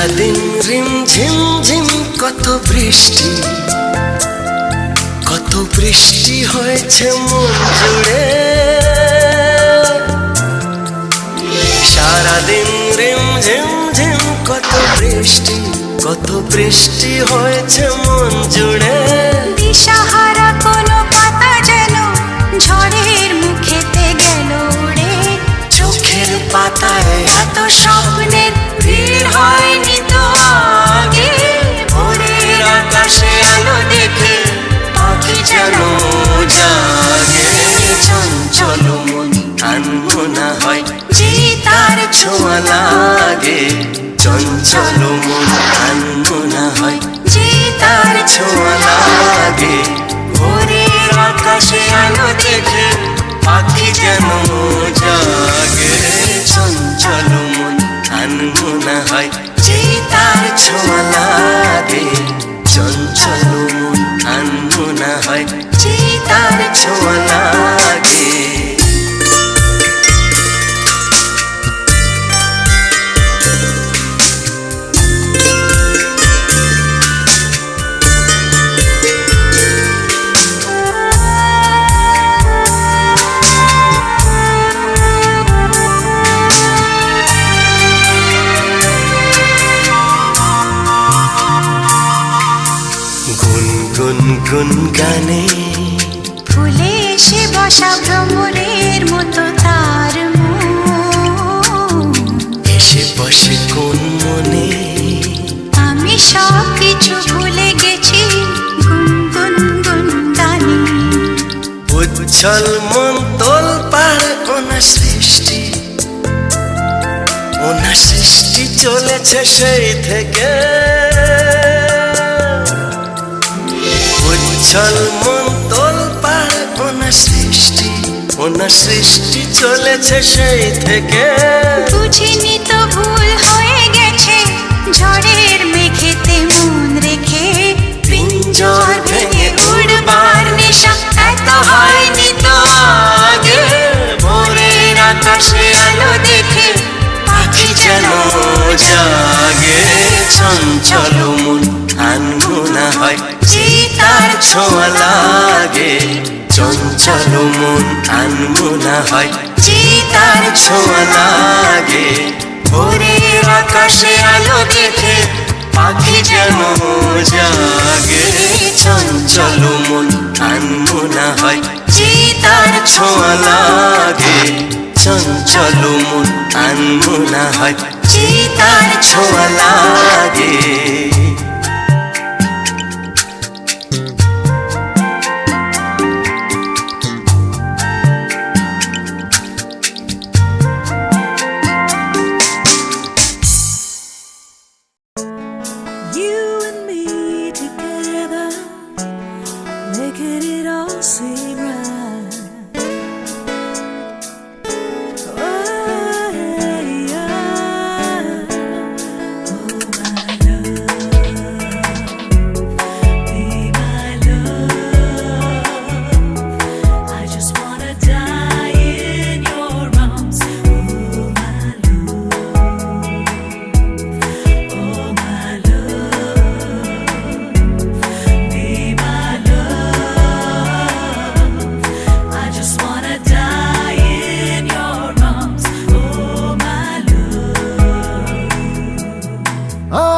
সারাদিন রিম ঝিম ঝিম কত বৃষ্টি হয়েছে মন জুড়ে। সারাদিন রিম ঝিম ঝিম কত বৃষ্টি হয়েছে মন জুড়ে। দিশাহারা কোনো পাতা যেন ঝড়ের মুখেতে গেল উড়ে। চোখের পাতায় এত স্বপ্নের ভিড় হয়নি তো আগে। ভোরের আকাশে আলো দেখে পাখি যেন জাগে। চঞ্চল মন আনমনা হয় যে তার ছোঁয়া লাগে। চঞ্চল মন আনমনা হয় যে তার ছোঁয়া লাগে। ভোরের আকাশে আলো দেখে পাখি যেন জাগে। চঞ্চল মন আনমনা হয় যে তার ছোঁয়া লাগে। চঞ্চল মন আনমনা হয় যে তার ছোঁয়া লাগে। গুনগুন গানে ফুলে এসে বসা ভ্রমরের মতো তার মন। এসে বসে কোন মনে আমি সব কিছু ভুলে গেছি গুনগুন গানে। উচ্ছল মন তোলপাড় ওনা সৃষ্টি চলেছে সেই থেকে। উচ্ছল মন তোলপাড় ওনা সৃষ্টি চলেছে সেই থেকে। বুঝিনি তো ভুল হয়ে গেছে ঝড়ের মেঘেতে মন রেখে। পিঞ্জর ভেঙে উড়বার নেশা এত হয়নি তো আগে। ভোরের আকাশে আলো দেখে পাখি যেন জাগে। চঞ্চল মন আনমনা হয় যে তার ছোঁয়া লাগে। চঞ্চল মন আনমনা হয় যে তার ছোঁয়া লাগে। ভোরের আকাশে আলো দেখে পাখি যেন জাগে। চঞ্চল মন আনমনা হয় যে তার ছোঁয়া লাগে। চঞ্চল মন আনমনা হয় যে তার ছোঁয়া লাগে।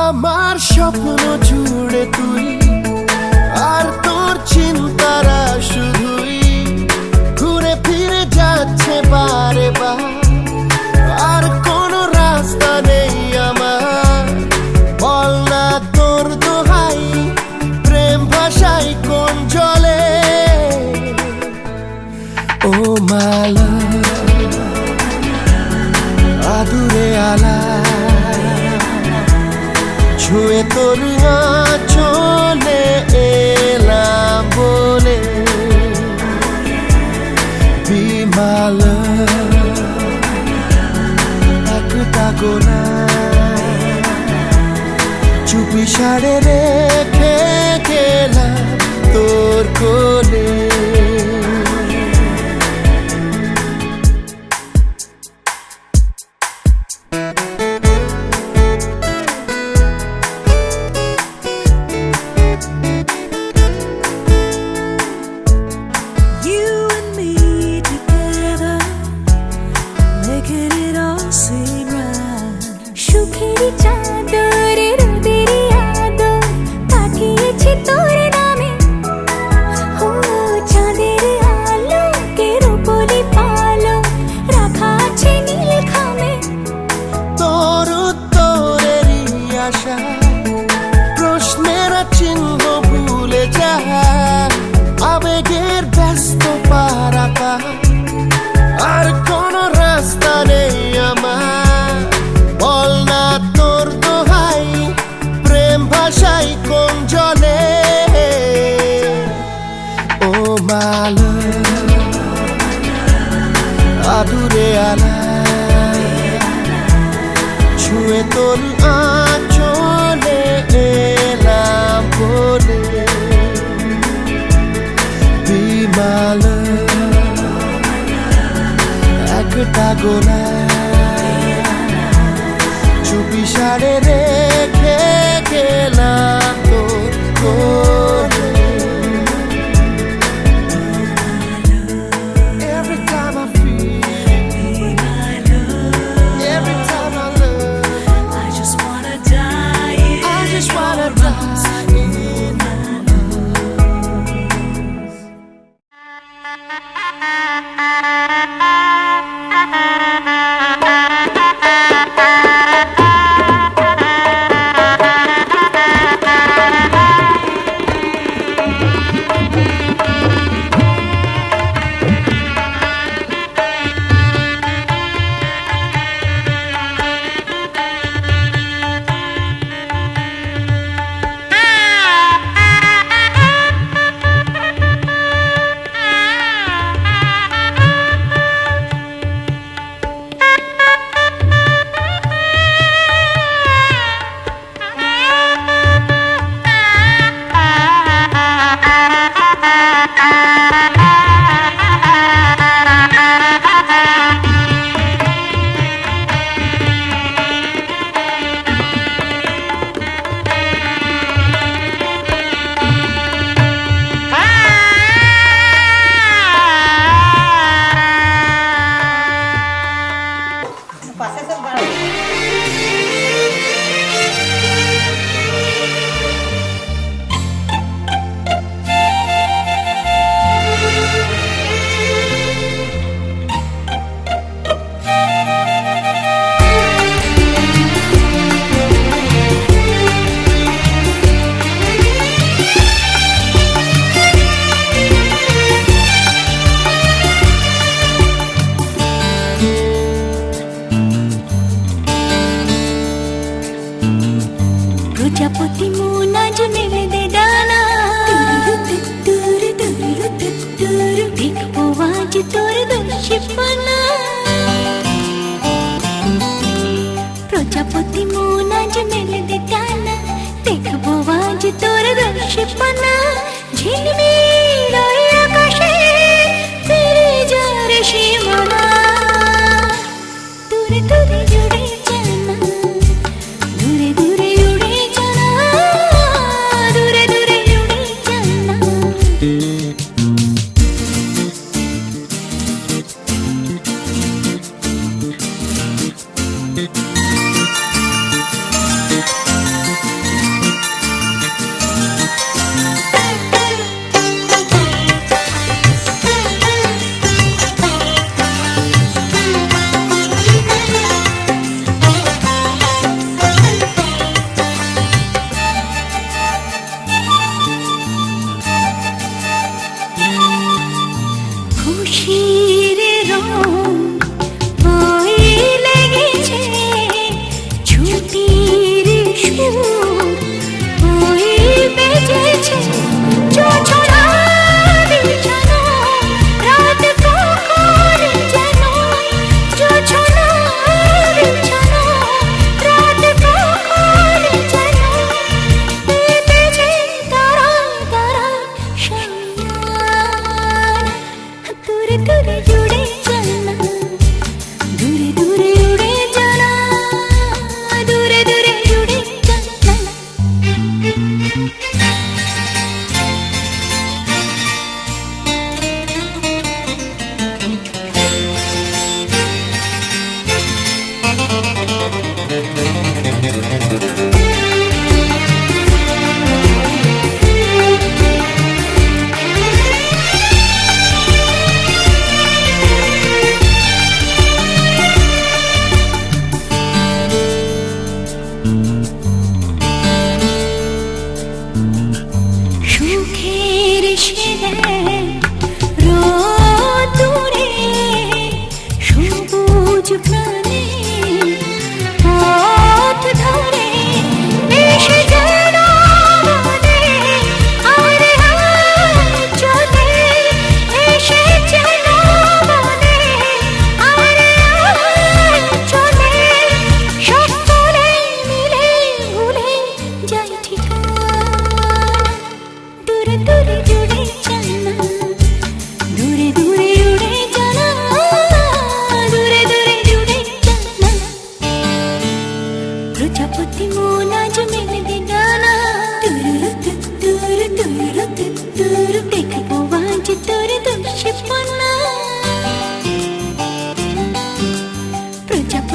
আমার স্বপ্ন জুড়ে তুই আর তোর চিন্তারা শুধুই ঘুরে ফিরে যাচ্ছে বারে বার। আর কোনো রাস্তা নেই আমার, বল না তোর দোহাই প্রেম ভাষাই কোন জলে। ও মালা আদুরে আলা ছুঁয়ে তোর চলে এলাম বলে। বিমাল একটা গোনা চুপি সাড়ে রেখে গেলাম তোর কোলে। বেলা ছুঁয়ে তোর আঁচলে এলাম বলে বিমাল একটা গোলা চুপি সারে রেখে গেলাম তোর কোলে Every time I feel every time I love I just wanna die I just wanna die in প্রজাপতি মন আজ মেলে দে ডানা দেখবো আজ তোর দর্শিপানা প্রজাপতি মন আজ মেলে দে ডানা দেখবো আজ তোর দর্শিপানা ঝিলমিল ওই আকাশে ফিরে যার সীমানা দূরে দূরে জুড়ে জানা দূরে দূরে উড়ে জানা দূরে দূরে উড়ে জানা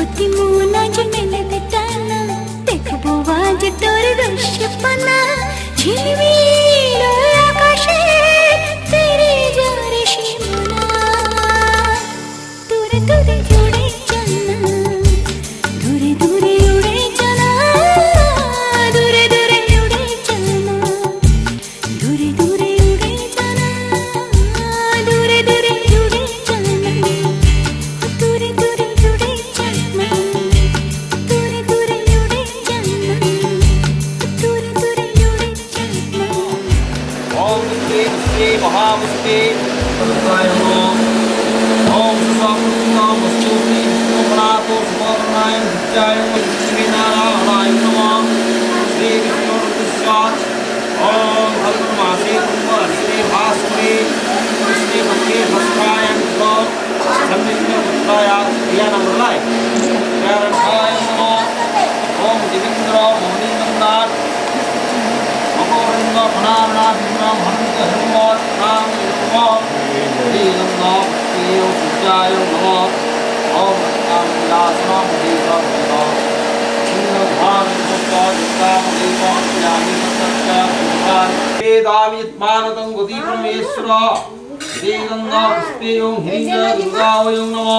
যদি মন আজ মেলে দে টানা, দেখবো আজ তোর রূপসী-পানা। ঝিলমিল আকাশে তেরে যারে সীমানা। দূরে দূরে উড়ে জানা, দূরে দূরে উড়ে জানা, দূরে দূরে উড়ে জানা, দূরে দূরে উড়ে জানা, দূরে দূরে উড়ে জানা, দূরে দূরে উড়ে জানা, দূরে দূরে উড়ে জানা, দূরে দূরে উড়ে জানা। ओम श्री श्री महामुष्टि रुद्राय नमः। ओम सर्वभूतानां वस्तुति विष्णुप्रातो सुवर्णाय नित्याय लक्ष्मीनारायणाय नमः। श्री विष्णु रुद्रस्वात् ओम भद्रमासे श्री भास्करे श्री भक्ति भस्माय नमः। सन्निधि पुत्राय या नमः। नारायणाय नमः। ओम देवेंद्र मोहिनी नंदनाथ अमोरंग भनाना भीमराम हनुमत हनुमत राम नमः। श्रीगंगा प्रिय पूजाय नमः। ओम राम विलासनाम देवम नमः। छिन्न भान सत्ता देवम ज्ञानी सत्य भगवान वेदामि मानतं गति परमेश्वर। श्रीगंगा पुष्पेय हिरिंग दुर्गावय नमः।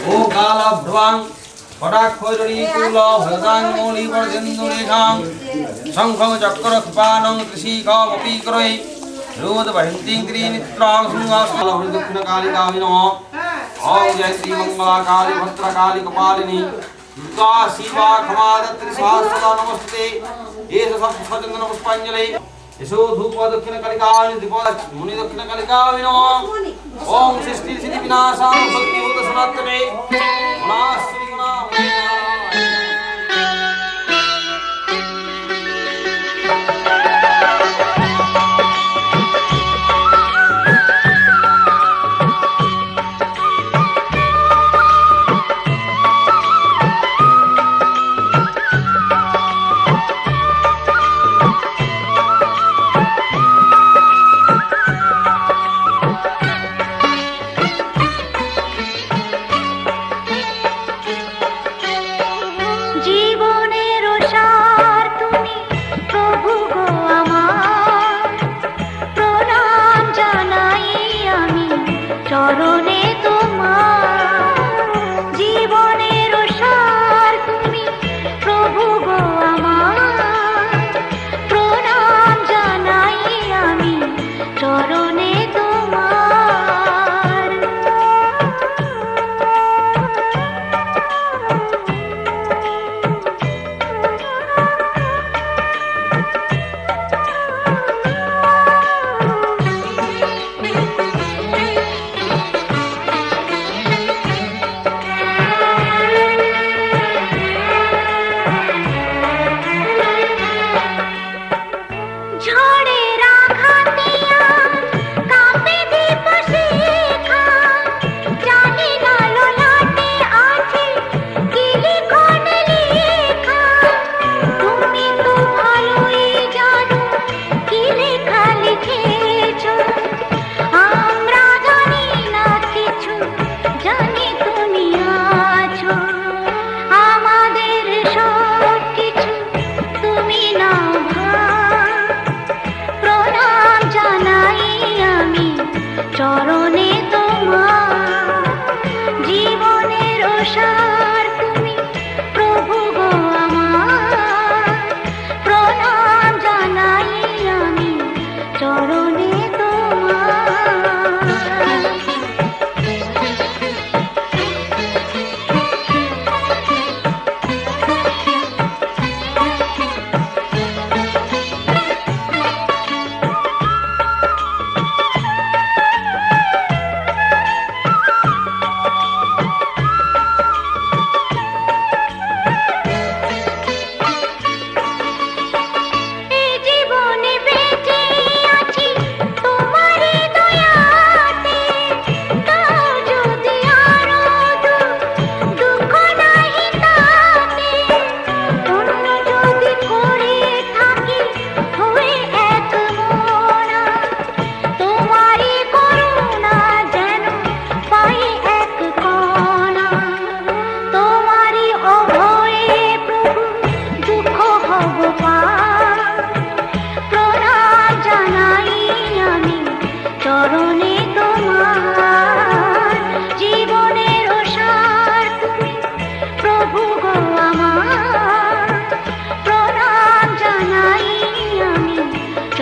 ओ काला भ्रवां पटाक्षरी कुल भगदां मौली वर्जन्दुरेखां शंखं चक्र कृपानं त्रिशिखमपि क्रये रोद वहन्तीं त्रिनेत्रां सिंहासनं दक्षिण कालिकाय नमः। ओम जय श्री मंगला काली भद्रकाली कपालिनी दुर्गा शिवा क्षमा धरित्री सहस्रदा नमस्ते। एष सप्तचंदन पुष्पांजलि यशो धूप दक्षिण कालिकाय दीप मुनि दक्षिण कालिकाय नमः। ओम सृष्टि सिद्धि विनाशां सत्यभूत सनातने नास्ति गुणा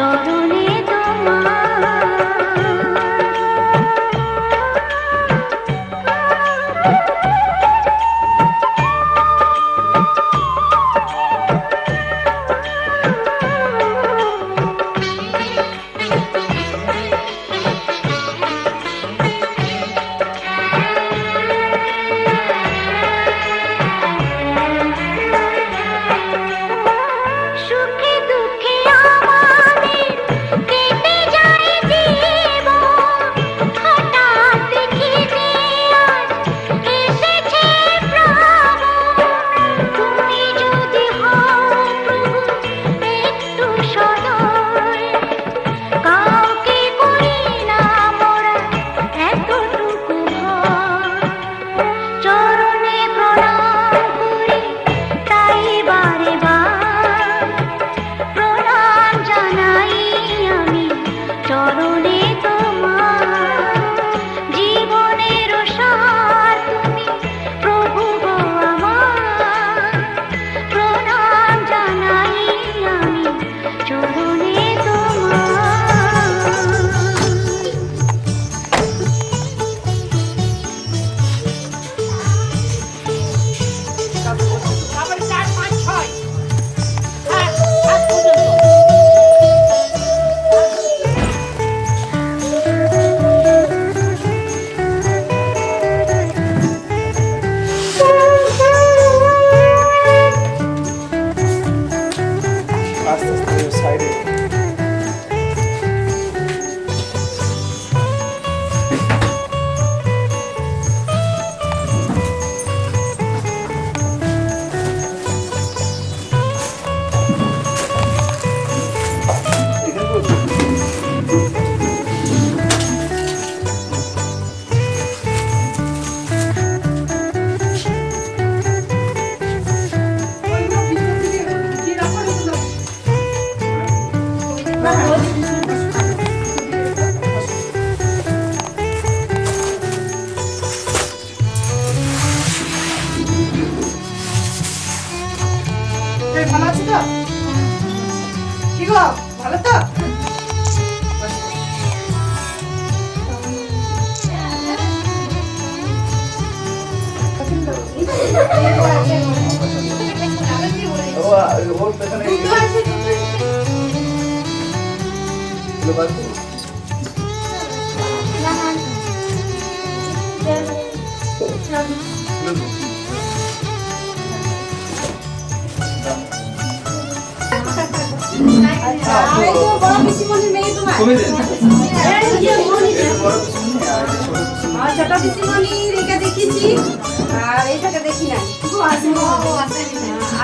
চরণে তোমার সুখে দুঃখে আমাদের কেটে যায় জীবন হঠাৎ দেখি যে আজ এসেছে প্রভু তুমি যদি হও প্রভু একটু সদয় কাউকে করি না মোরা এতটুকু ভয় চরণে প্রণাম করি তাই বারে বার প্রণাম জানাই আমি চরণে তোমার জীবনের সার তুমি প্রভু গো আমার প্রণাম জানাই আমি চরণে তোমার তারপরে 4, 5, 6 সাত পর্যন্ত আস্তে আস্তে সাইডে ভালো আছো তো কি গো ভালো তো ওর পেছনে ছোট পিসিমণির এটা দেখেছি আর এইটাকে দেখি না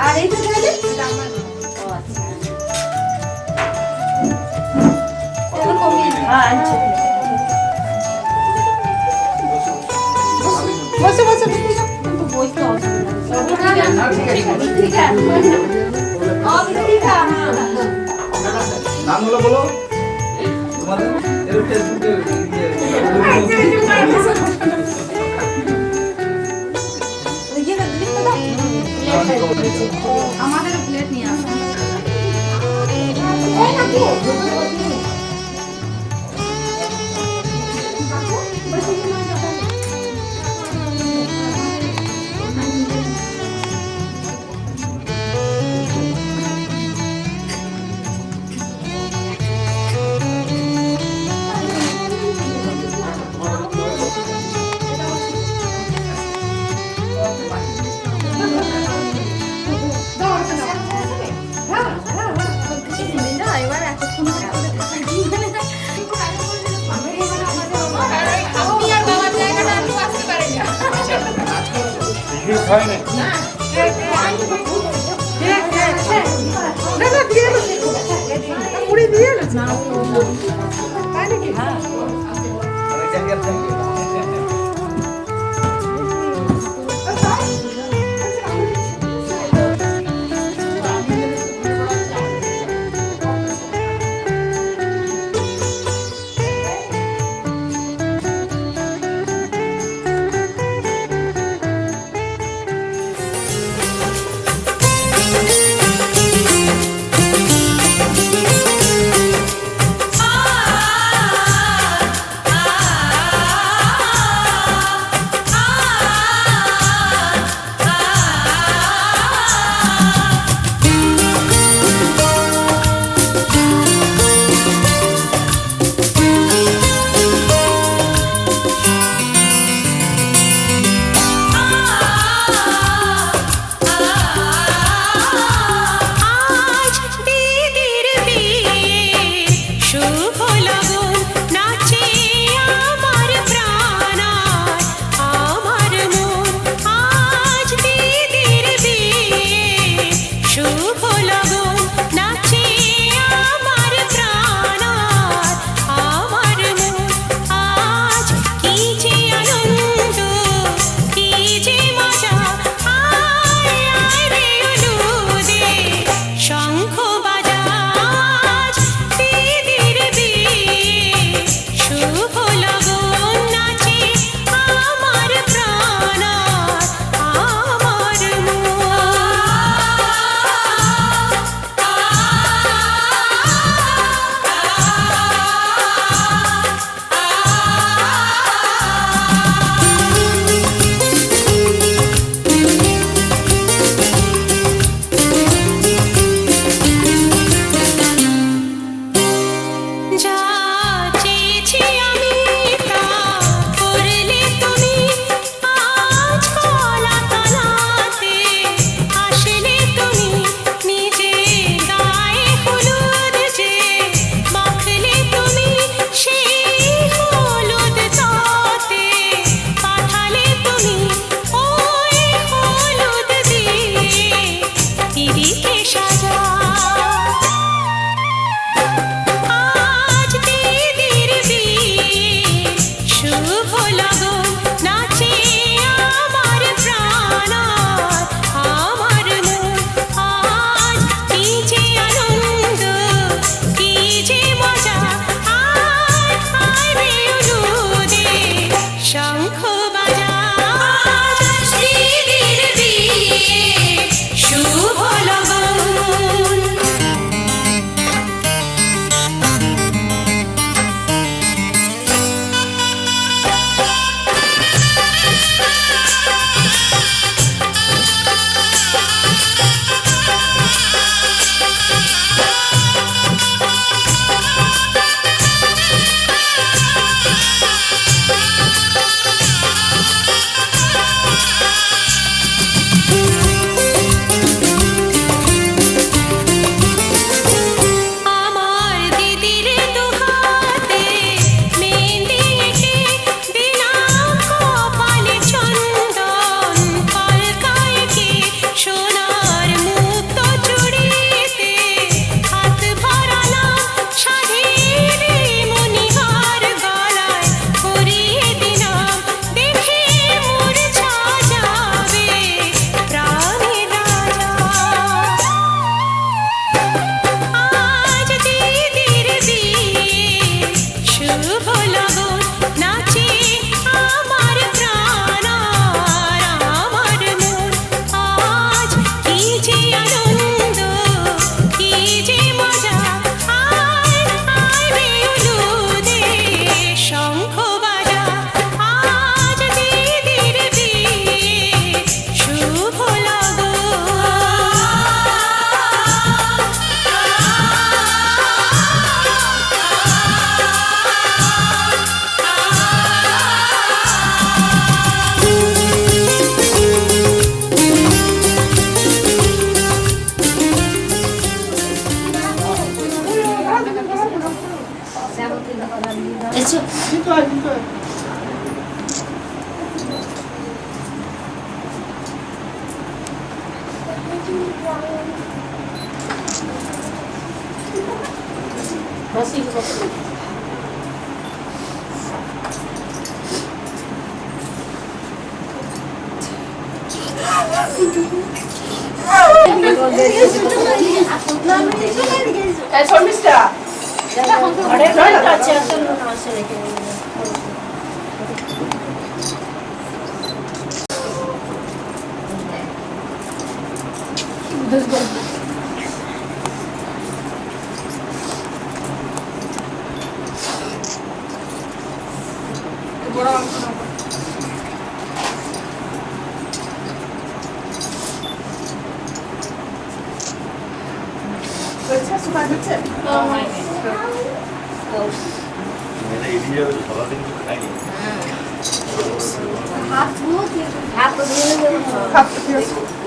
আর এইটা দেখলে বসে বসে বসতে নামগুলো বলো তোমাদের এর ফেসবুকে আমাদের প্লেট নিয়ে আসো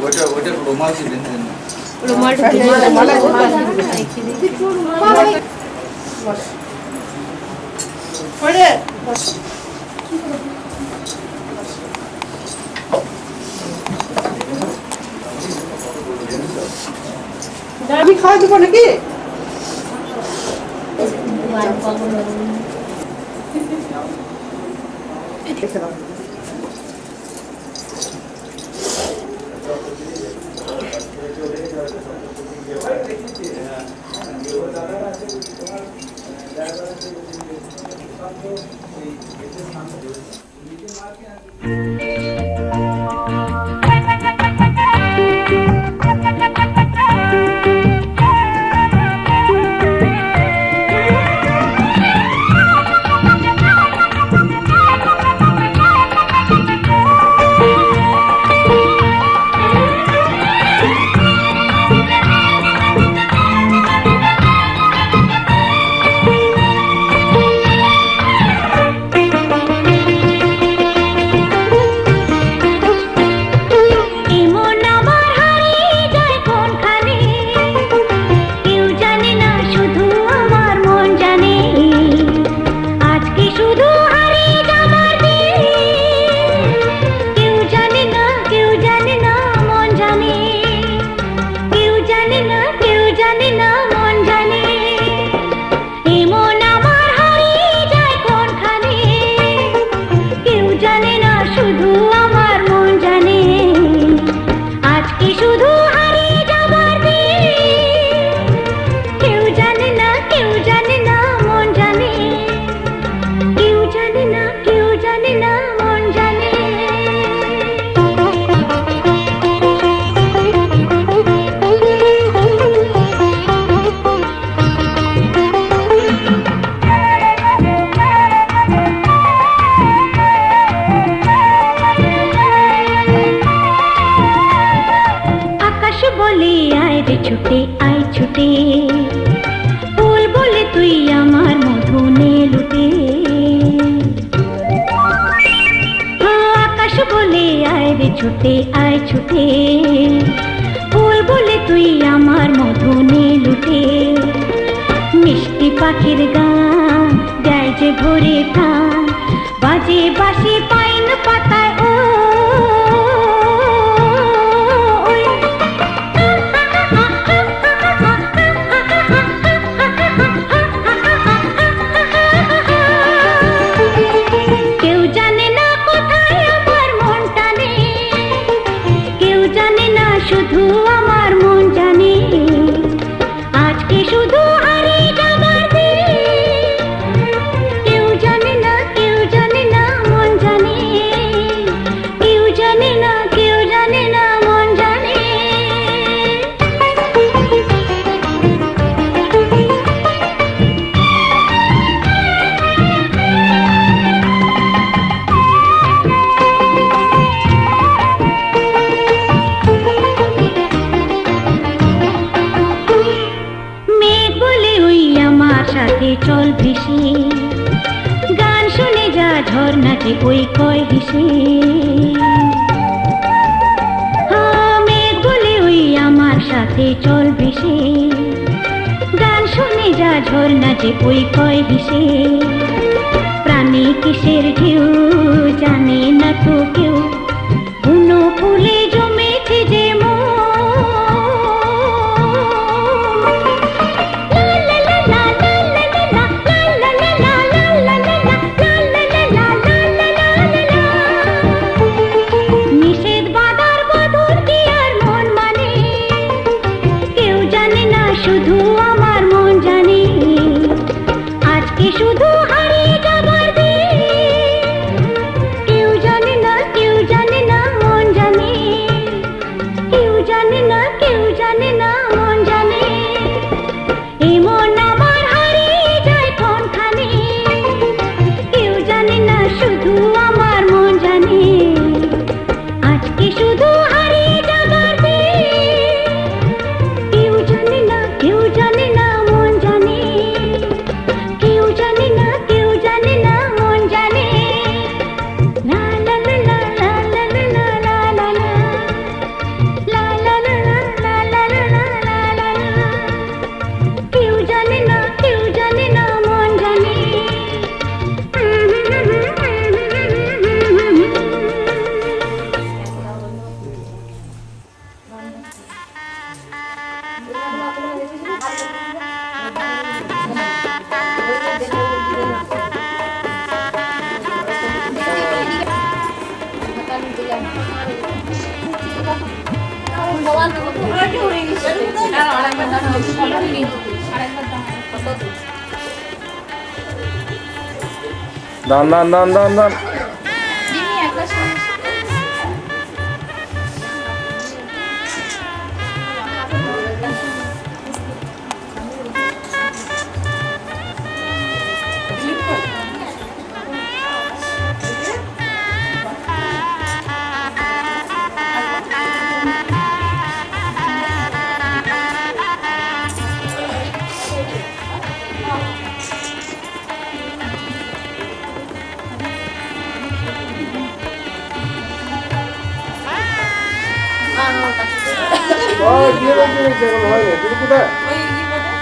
ওইটা রুমাল দিবেন আমি খাওয়া দেবো নাকি? ছুটে আয় ছুটে, ফুল বলে তুই আমার মধুনে লুটে। মিষ্টি পাখির গান দেয় যে ভরে প্রাণ, বাজে বাঁশি পাইন পাতায় ও চল ভেসে, গান শুনে যা ঝর্ণাতে ওই কয় হেসে। মেঘ বলে ওই আমার সাথে চল ভেসে, গান শুনে যা ঝর্ণাতে ওই কয় হেসে। প্রাণী কিসের ঢেউ জানে না তো কেউ, বুনো ফুলে জমেছে যে মন। দান দান দান দান দান দিয়ে দিয়েছে এখন হয়নি তুমি কোথায় হয়ে গেছে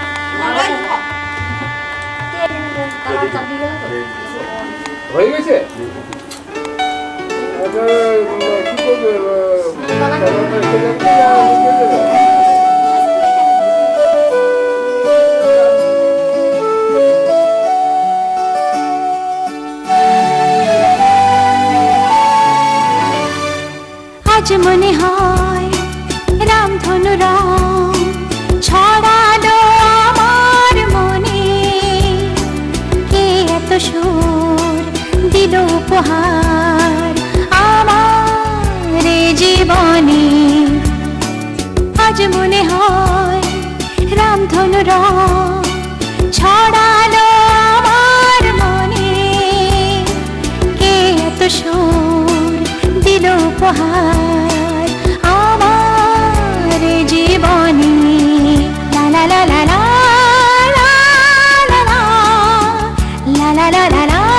আচ্ছা কি করবে আজ মনে হয় রামধনু রং ছড়ালো আমার মনে, কে এত সুর দিল উপহার আমার জীবনে। আজ মনে হয় রামধনু রং ছড়ালো আমার মনে, কে এত সুর দিল উপহার আমার জীবনে। লা লা লা লা লা লা লা লা লা লা লা লা।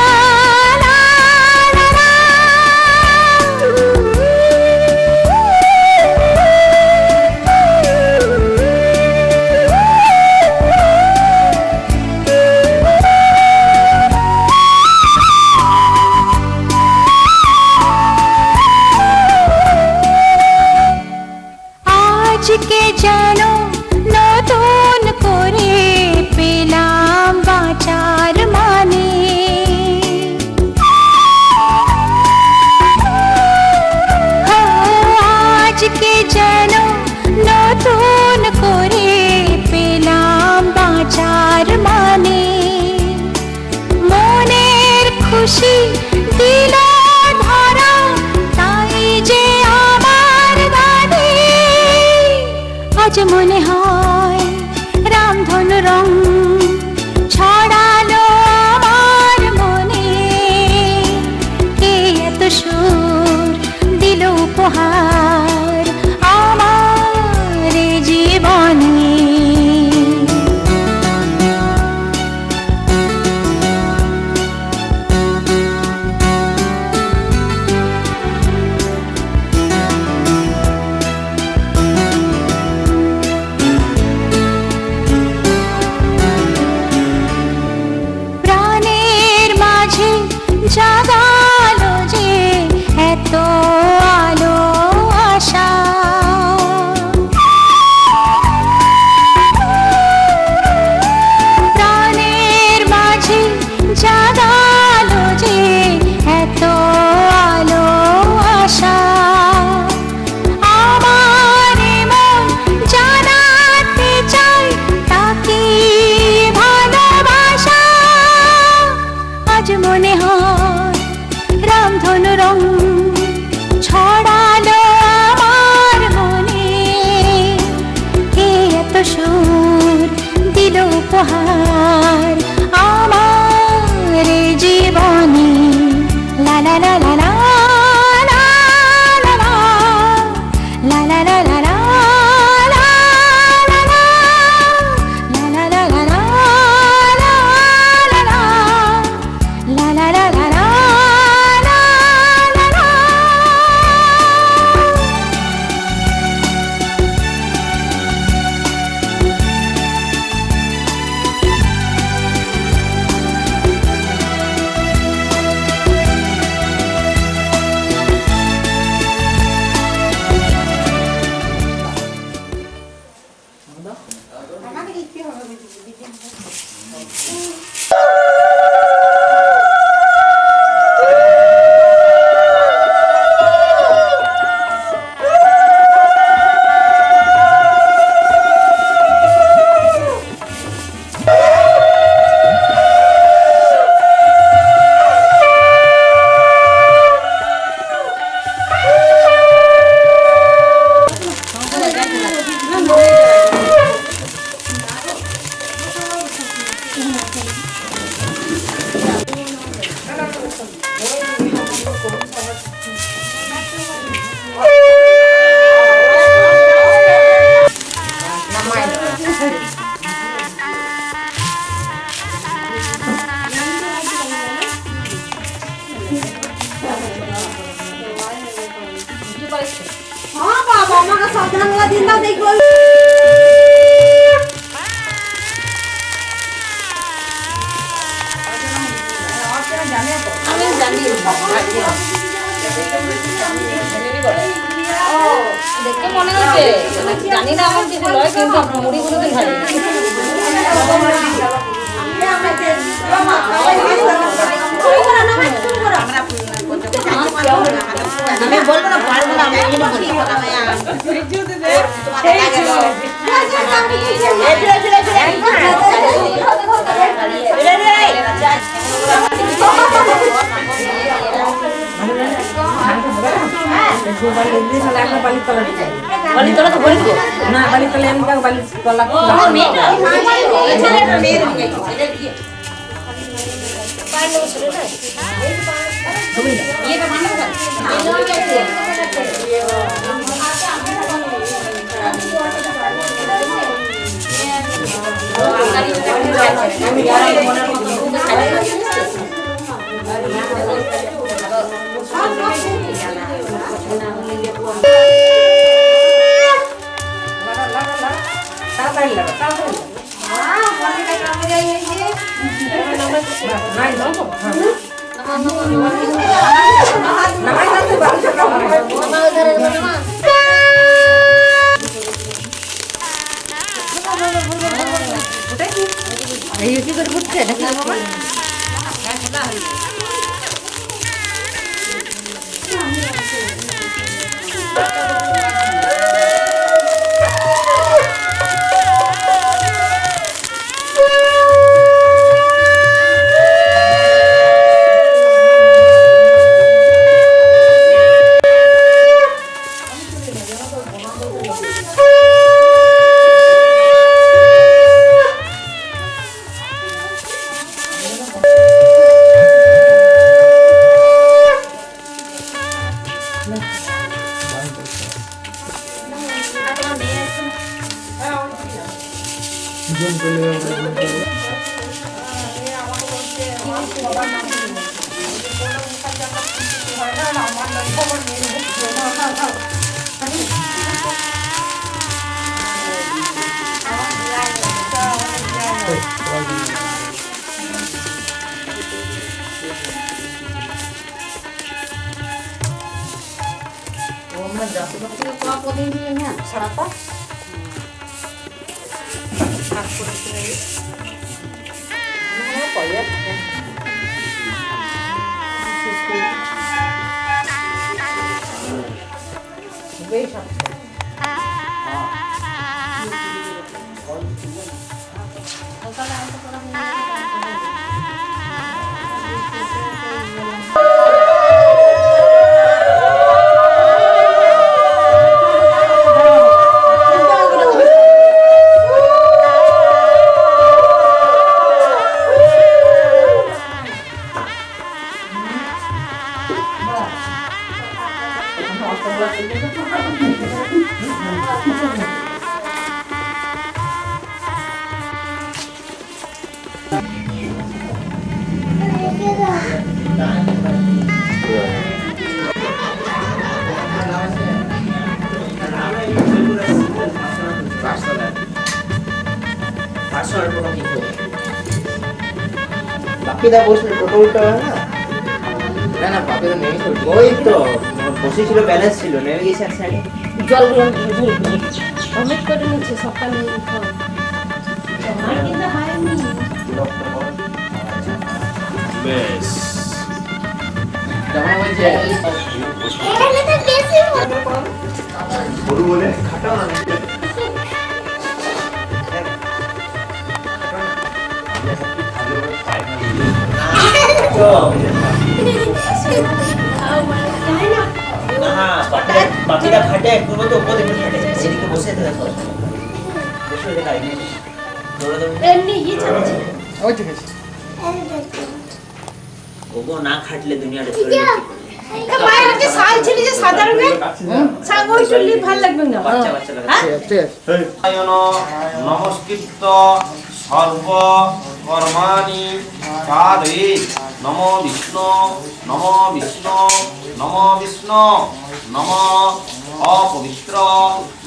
আজকে যেন নতুন করে পেলাম বাঁচার মানে, আজকে যেন নতুন করে পেলাম বাঁচার মানে, মনের খুশি দিল ধরা তাই যে আমার গানে। আজ মনে হয় রামধনু রং ছড়ালো আমার মনে, কে এত সুর দিল উপহার আমার জীবনে। জাগালো যে এত আলো আমাকে সাবধানলা দিন দাও দেখবো আমি জানি দেখে মনে হচ্ছে জানি না আমার কিছু নয় কিন্তু মুড়িগুলো তো ভালো আমি বলবো না পারবো না আমি বালিতলা তো বলি না বালিতলা এমনি বালিতলা বাপিদা বসলে টোটো উল্টো হয় না? না না বাপিদা নেমে ওই তো বসেছিল ব্যালেন্স ছিল নেমে গেছে এক সাইডে জলগুলো অনেক করে নিচ্ছে সকালে বেশ জামাই বলছে গরু বলে খাটাও না বাপিদা খাটে একদম তো উপরে খাটে এদিকে বসে থাকে বসে থাকে গাড়ি নিয়ে দৌড়ে দৌড়ে এমনি ইয়ে চালাচ্ছে ওই ঠিক আছে ওগো না খাটলে দুনিয়াটা চলে মায়ের আজকে শাল ছিল যে সাদা রঙের শাল ওই চুললি ভালো লাগবে না বাচ্চা বাচ্চা লাগে ঠিক আছে নমস্কৃত সর্ব কর্মাণি কারয়ে নমো বিষ্ণু নমো বিষ্ণু নমো বিষ্ণু নমো অপবিত্র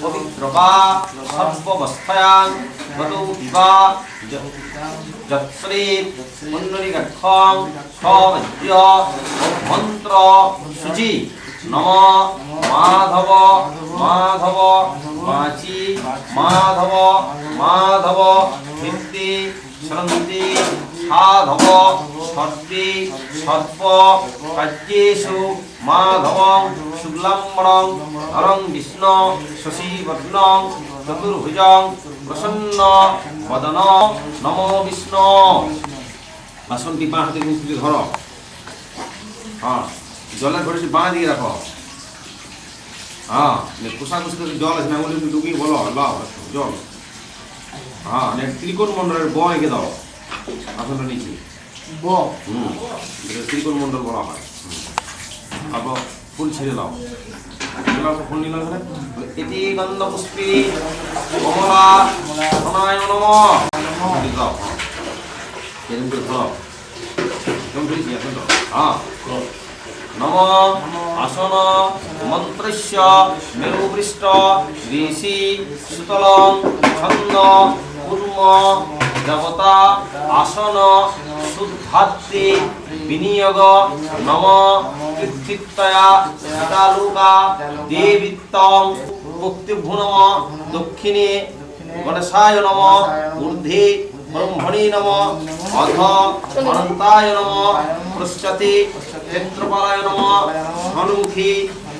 পবিত্র বা সর্ববস্থায়াং বদৌ বিবা যৎশ্রী পুণ্ডরীকাক্ষং সবজ্য মন্ত্র শুচি নম মাধব মাধব মাচি মাধব মাধব ভিত্তি শ্রন্তি সাধব সর্বি সর্ব কার্যেষু মাধবং শুক্লাম্বরং হরং বিষ্ণু শশীবর্ণং চতুর্ভুজং প্রসন্ন বদন নমো বিষ্ণু। বাসনটি বাঁ হাতে মুখ দিয়ে ধরো, হ্যাঁ জলের ঘড়িটি বাঁ দিকে রাখো, হ্যাঁ কোষাকুষি করে জল আছে না বলে ডুবিয়ে বলো লাও জল, হ্যাঁ ত্রিকোণ মন্ডলের ব এঁকে দাও আসনটা নিচে, ত্রিকোণ মন্ডল বলা হয়। তারপর ফুল ছেড়ে দাও, ফুল নিলাম এটি গন্ধ পুষ্পী কমলা প্রণায় নম দাও, এরকম করে ধরো, হ্যাঁ নম আসন মন্ত্রস্য মেরুপৃষ্ঠ ঋষি সুতলং ছন্দ কুর্ম দেবতা আসন শুদ্ধাত্তি বিনিয়োগ নম কীর্তিত্তয়া সীতালোকা দেবিত্তং মুক্তিভূ নম দক্ষিণে গণেশায় নম ঊর্ধ্বে ব্রহ্মণে নম অধ অনন্তায় নম পশ্চাতে ক্ষেত্রপালায় নম সম্মুখে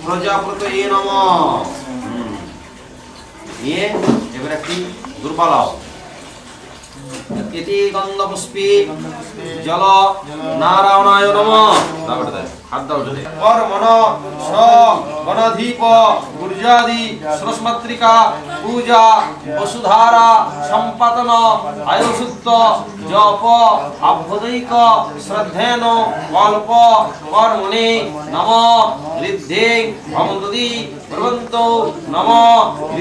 প্রজাপতয়ে নম। নিয়ে এবার একটি দুর্বালাও এটি গন্ধ পুষ্পী জল নারায়ণায় নম, হাত দাও কর্মণ স গণধীপ গুর্জাদি সরস্মাত্রিকা পূজা বসুধারা সম্পাদন আয়ুশুদ্ধ জপ আভ্যদৈক শ্রদ্ধেন কল্প কর্মণে নম ঋদ্ধে ভমন্তুদি ব্রবন্ত নম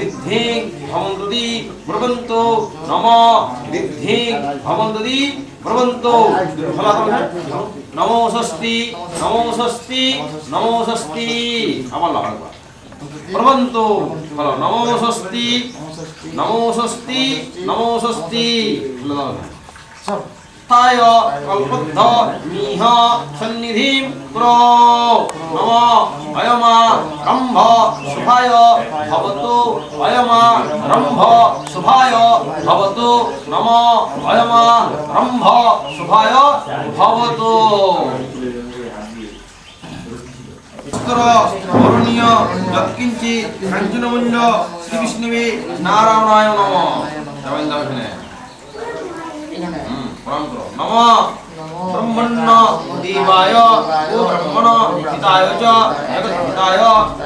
ঋদ্ধে ভমন্তুদি ব্রবন্ত নম ঋদ্ধে ভমন্তুদি ব্রবন্ত নমো ষষ্ঠী নমো ষষ্ঠী নমো ষষ্ঠী আমার লাগা ব্রবন্ত বলো নমো ষষ্ঠী নমো ষষ্ঠী নমো ষষ্ঠী তায় কল্পদ্ধ মিহ সন্নিধিম প্রো নম অয়মা রম্ভ শুভায় ভবতু অয়মা রম্ভ শুভায় ভবতু নম অয়মা রম্ভ শুভায় ভবতু। বরণীয় যৎকিঞ্চিৎ কাঞ্চনমুঞ্জ শ্রীবিষ্ণুবে নারায়ণায় নম। প্রণাম করো। নম ব্রহ্মণ্য দেবায় ও ব্রহ্মণ হিতায় চ জগদ্ধিতায়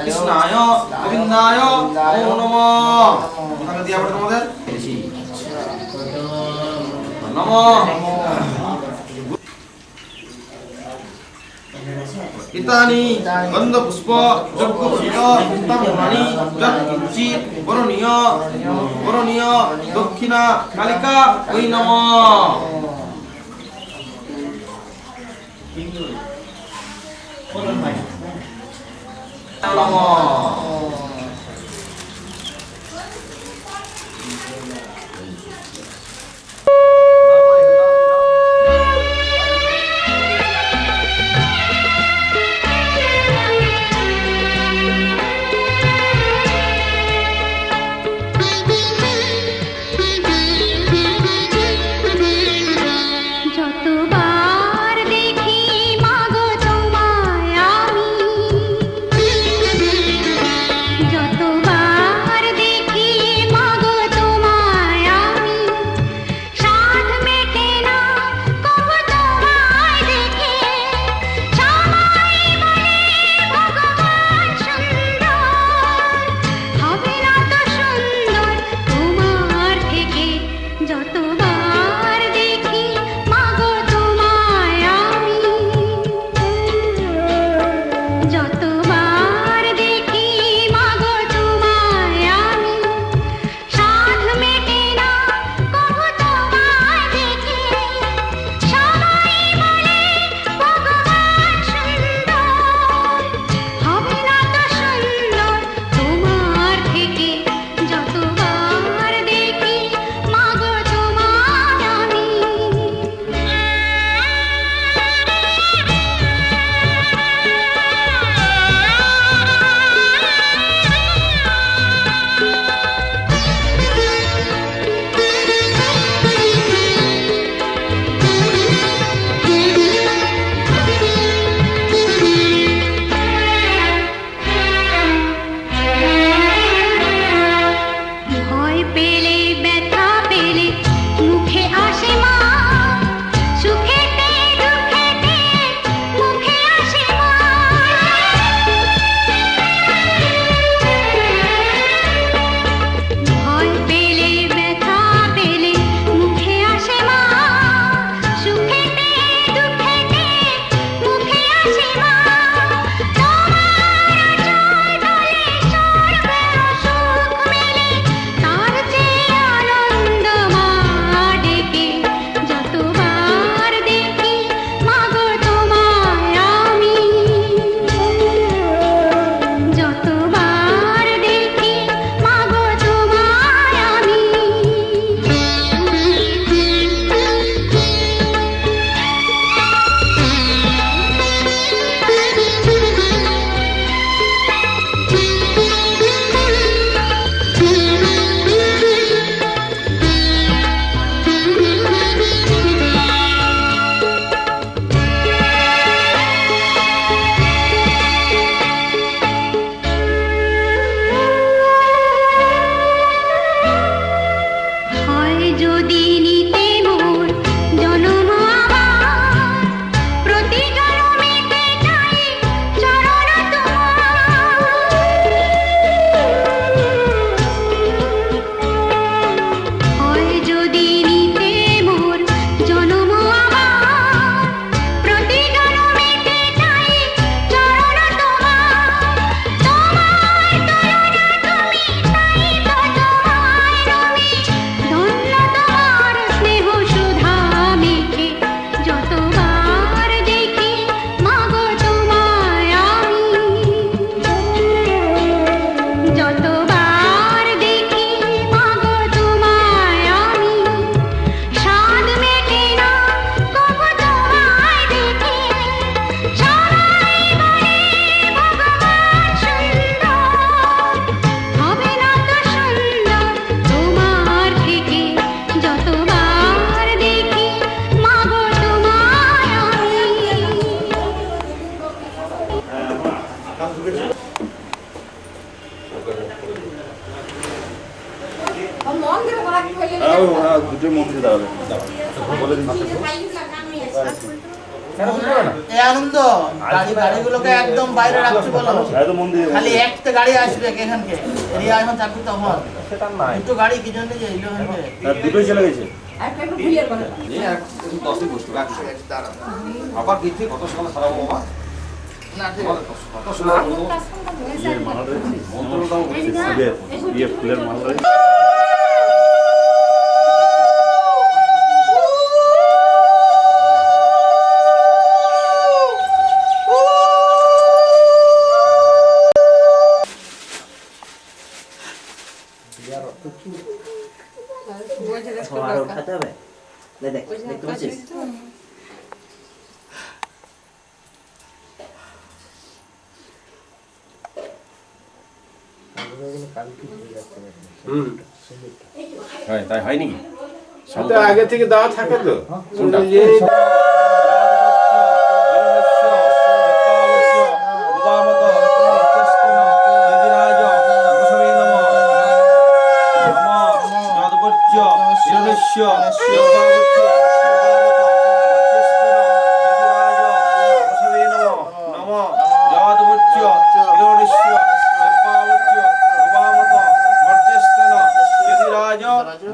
কৃষ্ণায় গোবিন্দায় নমো নমঃ। কথা দিয়া পড়ে তোমাদের নম ইতানি গন্ধ পুষ্প যজ্ঞ ফুল তাম্রাণি যৎকিঞ্চিৎ বরণীয় বরণীয় দক্ষিণা কালিকা ওই নমঃ। যতবার দেখি মাগো তোমায় আমি রাখতে হলে দুটো মন্দিরে দাঁড়াবে বলে দিন এই আনন্দ গাড়িগুলোকে একদম বাইরে রাখতে বলো। এত মন্দিরে খালি একটা গাড়ি আসবে এখানকে এরিয়া এখন থাকবে তখন সেটা নাই দুটো গাড়ি কি জন্য যে এলো এখানকে দুটোই চলে গেছে একটা একটু ভুলের কথা আবার দিতে কত সময় খারাপ বাবা না ঠিক কত সময় মালা রয়েছে ফুলের মালা রয়েছে আরো খাতে হবে দেখ দেখতে পাচ্ছিস হ্যাঁ তাই হয় নাকি আগে থেকে দেওয়া থাকে তো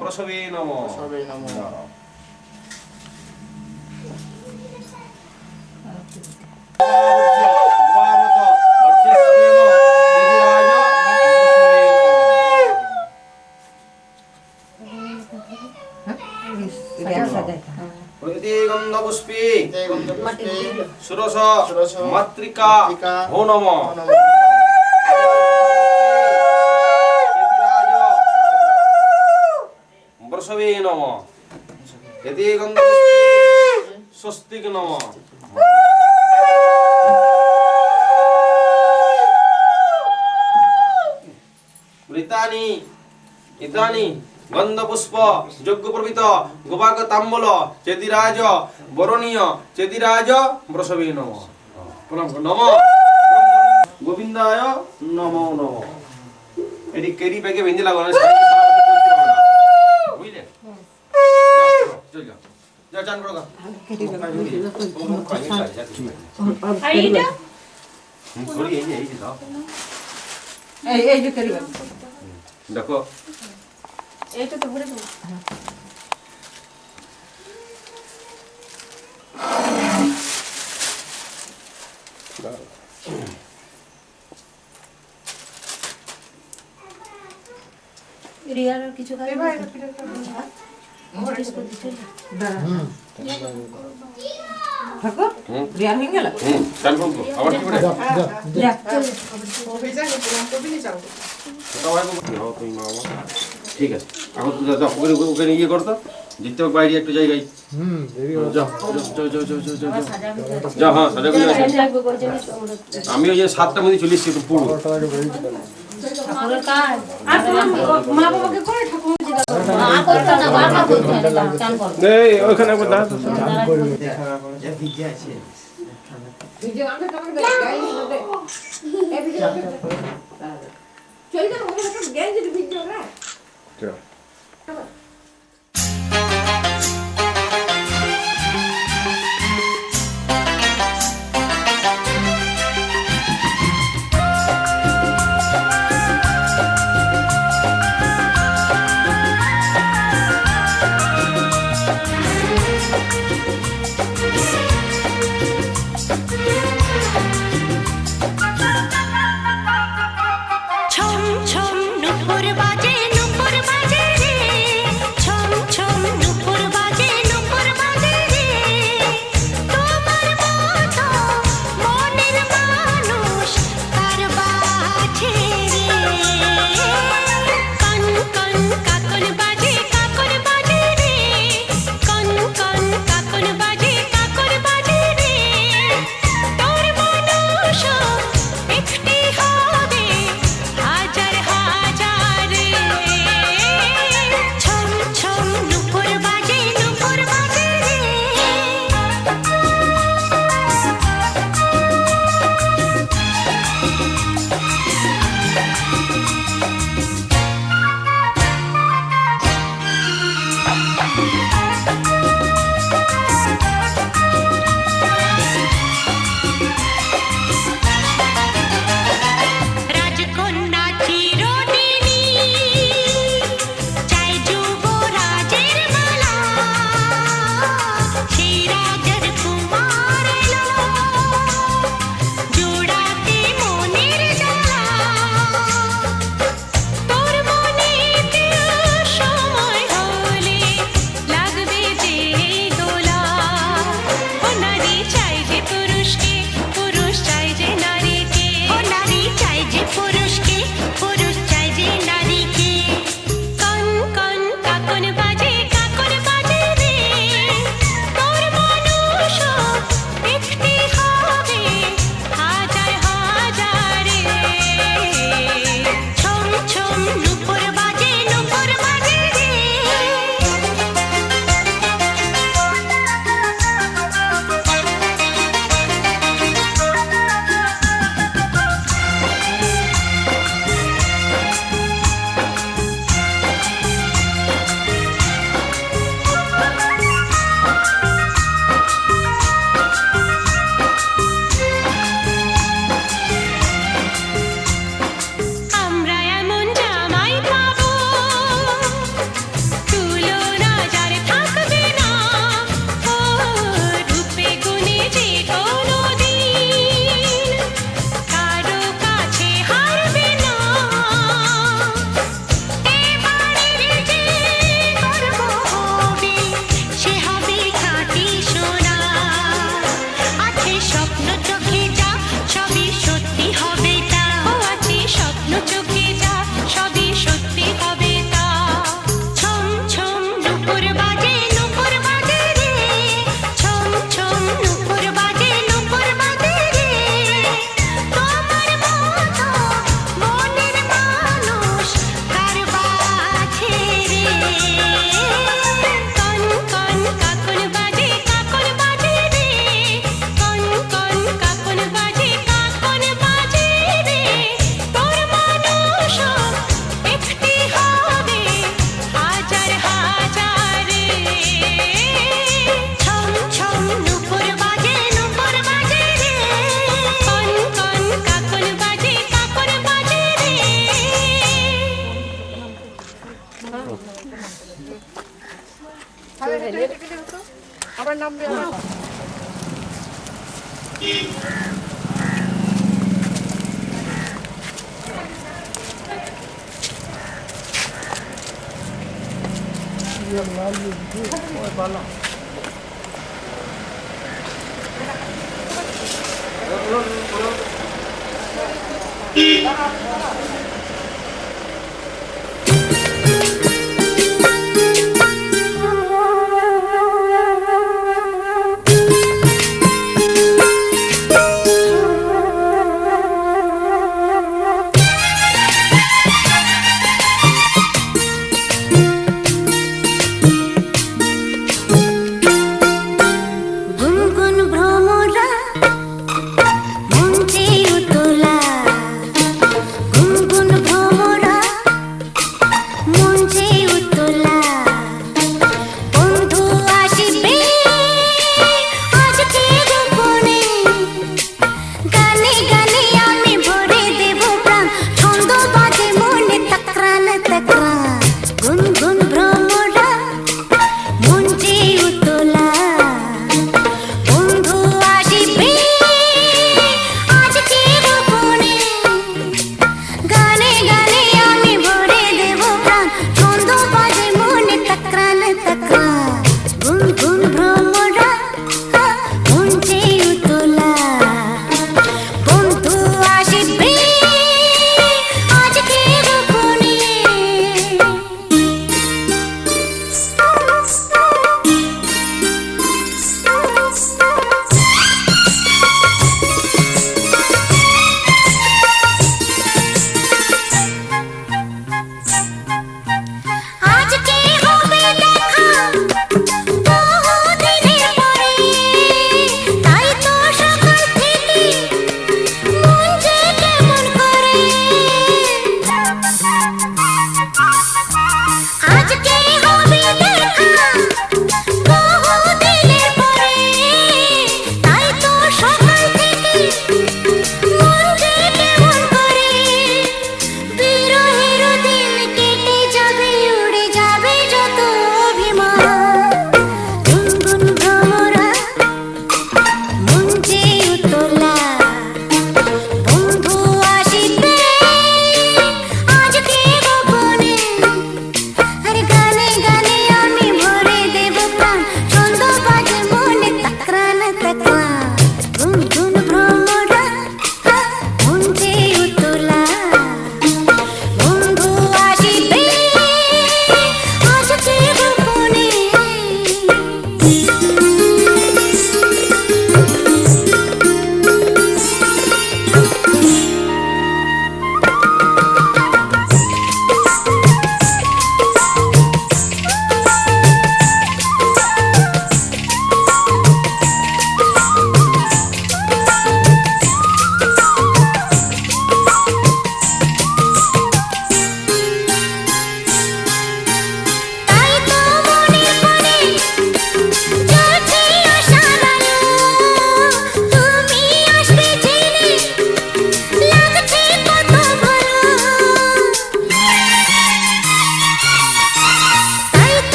প্রসবে নমঃ সবাই নমো গন্ধপুষ্পী সুরস মাতৃকা হো নম বর্ষবে নম यदि গন্ধপুষ্পী স্বস্তিক নম ঋতানি ইতানি গন্ধপুষ্প যজ্ঞপ্রভৃত গোবাক তাম্বল চেদিরাজ বরণীয় চেদিরাজ বৃষভে নম প্রণাম নম গোবিন্দায় নম নম এটি কেরি ব্যাগে বেঁধে লাগো না বুঝলে চল যাও যাও চান করো আর এইটা ঘড়ি এই যে দাও এই যে করিবা দেখো এইটা তো ভরে দেবো রিয়ার আর কিছু খাবে থাকো রিয়ার হয়ে গেল চান করো আবার কি করে ঠিক আছে এখন তো যাও ওখানে ওখানে ইয়ে করতো জিততে হবে বাইরে একটু জায়গায় যাও যাও যাও যাও যাও যাও যাও হ্যাঁ সাজা করে আমি ওই যে 7টার মধ্যে চলে এসেছি একটু পড়বো আর তোমার মা বাবাকে করে ঠাকুর ওইখানে একবার দাঁড়া ভিজে আছে ভিডিও আমরা তোমাকে গাই দিতে এই ভিডিও চল যাও ওখানে গাই দিতে ভিডিও রা ছম ছম নুপুর বাজে রে ছম ছম নুপুর বাজে রে তোমার মতো মনের মানুষ কার বাছে রে কন কন কাকন বাজে রে কন কন কাকন বাজে রে তোর মানুষ একটি হবে হাজার হাজার রে আবার নামবে Hãy subscribe cho kênh Ghiền Mì Gõ để không bỏ lỡ